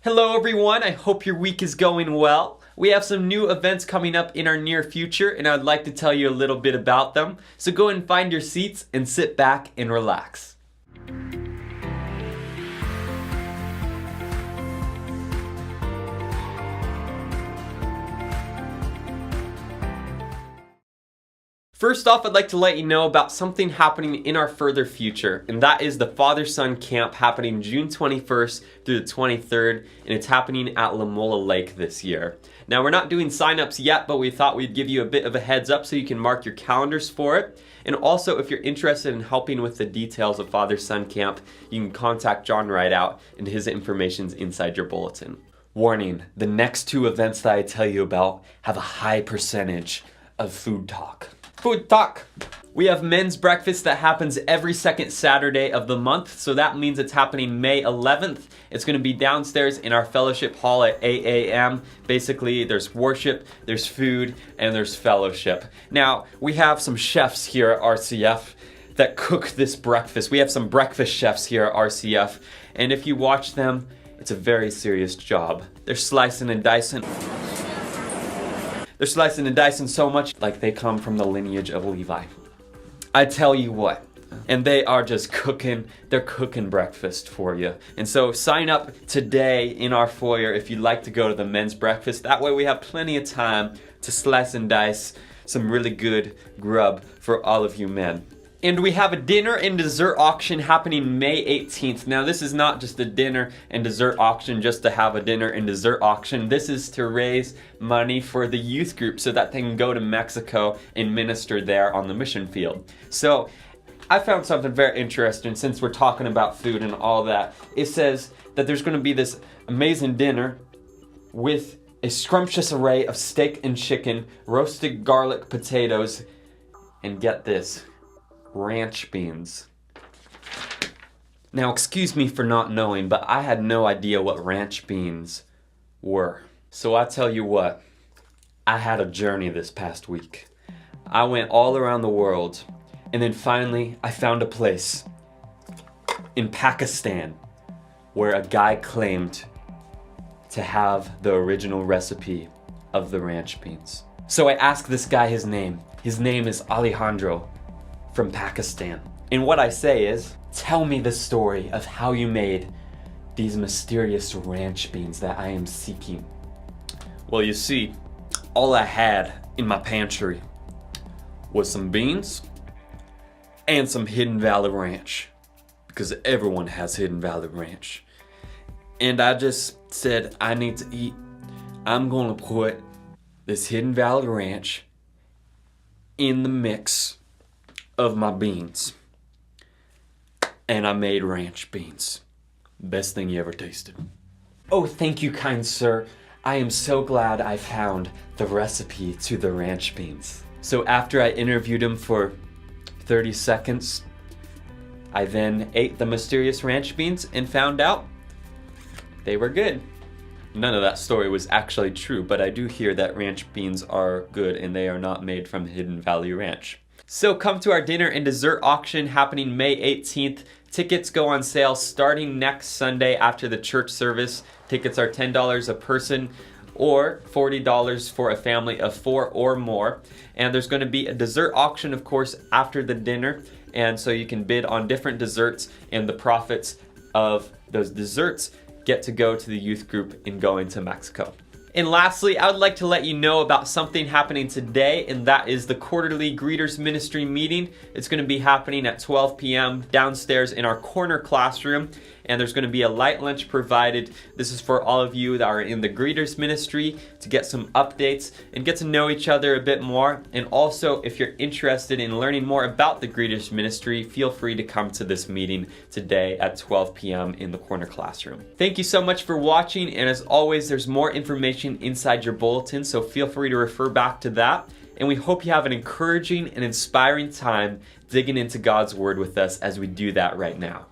Hello everyone, I hope your week is going well. We have some new events coming up in our near future and I'd like to tell you a little bit about them. So go and find your seats and sit back and relax. First off, I'd like to let you know about something happening in our further future, and that is the Father-Son Camp happening June 21st through the 23rd, and it's happening at La Mola Lake this year. Now, we're not doing sign-ups yet, but we thought we'd give you a bit of a heads up so you can mark your calendars for it. And also, if you're interested in helping with the details of Father-Son Camp, you can contact John Rideout, and his information's inside your bulletin. Warning, the next two events that I tell you about have a high percentage of food talk. Food talk! We have men's breakfast that happens every second Saturday of the month, so that means it's happening May 11th. It's going to be downstairs in our fellowship hall at 8 a.m. Basically, there's worship, there's food, and there's fellowship. Now, we have some chefs here at RCF that cook this breakfast. We have some breakfast chefs here at RCF, and if you watch them, it's a very serious job. They're slicing and dicing. They're slicing and dicing so much like they come from the lineage of Levi. I tell you what, and they are just cooking, they're cooking breakfast for you. And so sign up today in our foyer if you'd like to go to the men's breakfast. That way we have plenty of time to slice and dice some really good grub for all of you men. And we have a dinner and dessert auction happening May 18th. Now this is not just a dinner and dessert auction just to have a dinner and dessert auction. This is to raise money for the youth group so that they can go to Mexico and minister there on the mission field. So I found something very interesting since we're talking about food and all that. It says that there's going to be this amazing dinner with a scrumptious array of steak and chicken, roasted garlic potatoes, and get this, ranch beans. Now, excuse me for not knowing, but I had no idea what ranch beans were. So I tell you what, I had a journey this past week. I went all around the world, and then finally I found a place in Pakistan where a guy claimed to have the original recipe of the ranch beans. So I asked this guy his name. His name is Alejandro from Pakistan. And what I say is, tell me the story of how you made these mysterious ranch beans that I am seeking. Well, you see, all I had in my pantry was some beans and some Hidden Valley Ranch, because everyone has Hidden Valley Ranch. And I just said, I need to eat. I'm gonna put this Hidden Valley Ranch in the mix of my beans, and I made ranch beans. Best thing you ever tasted. Oh, thank you, kind sir. I am so glad I found the recipe to the ranch beans. So after I interviewed him for 30 seconds, I then ate the mysterious ranch beans and found out they were good. None of that story was actually true, but I do hear that ranch beans are good and they are not made from Hidden Valley Ranch. So come to our dinner and dessert auction happening May 18th. Tickets go on sale starting next Sunday after the church service. Tickets are $10 a person or $40 for a family of 4 or more. And there's going to be a dessert auction, of course, after the dinner. And so you can bid on different desserts, and the profits of those desserts get to go to the youth group in going to Mexico. And lastly, I would like to let you know about something happening today, and that is the quarterly Greeters Ministry meeting. It's going to be happening at 12 p.m. downstairs in our corner classroom, and there's going to be a light lunch provided. This is for all of you that are in the Greeters Ministry to get some updates and get to know each other a bit more. And also, if you're interested in learning more about the Greeters Ministry, feel free to come to this meeting today at 12 p.m. in the corner classroom. Thank you so much for watching, and as always, there's more information inside your bulletin, so feel free to refer back to that. And we hope you have an encouraging and inspiring time digging into God's Word with us as we do that right now.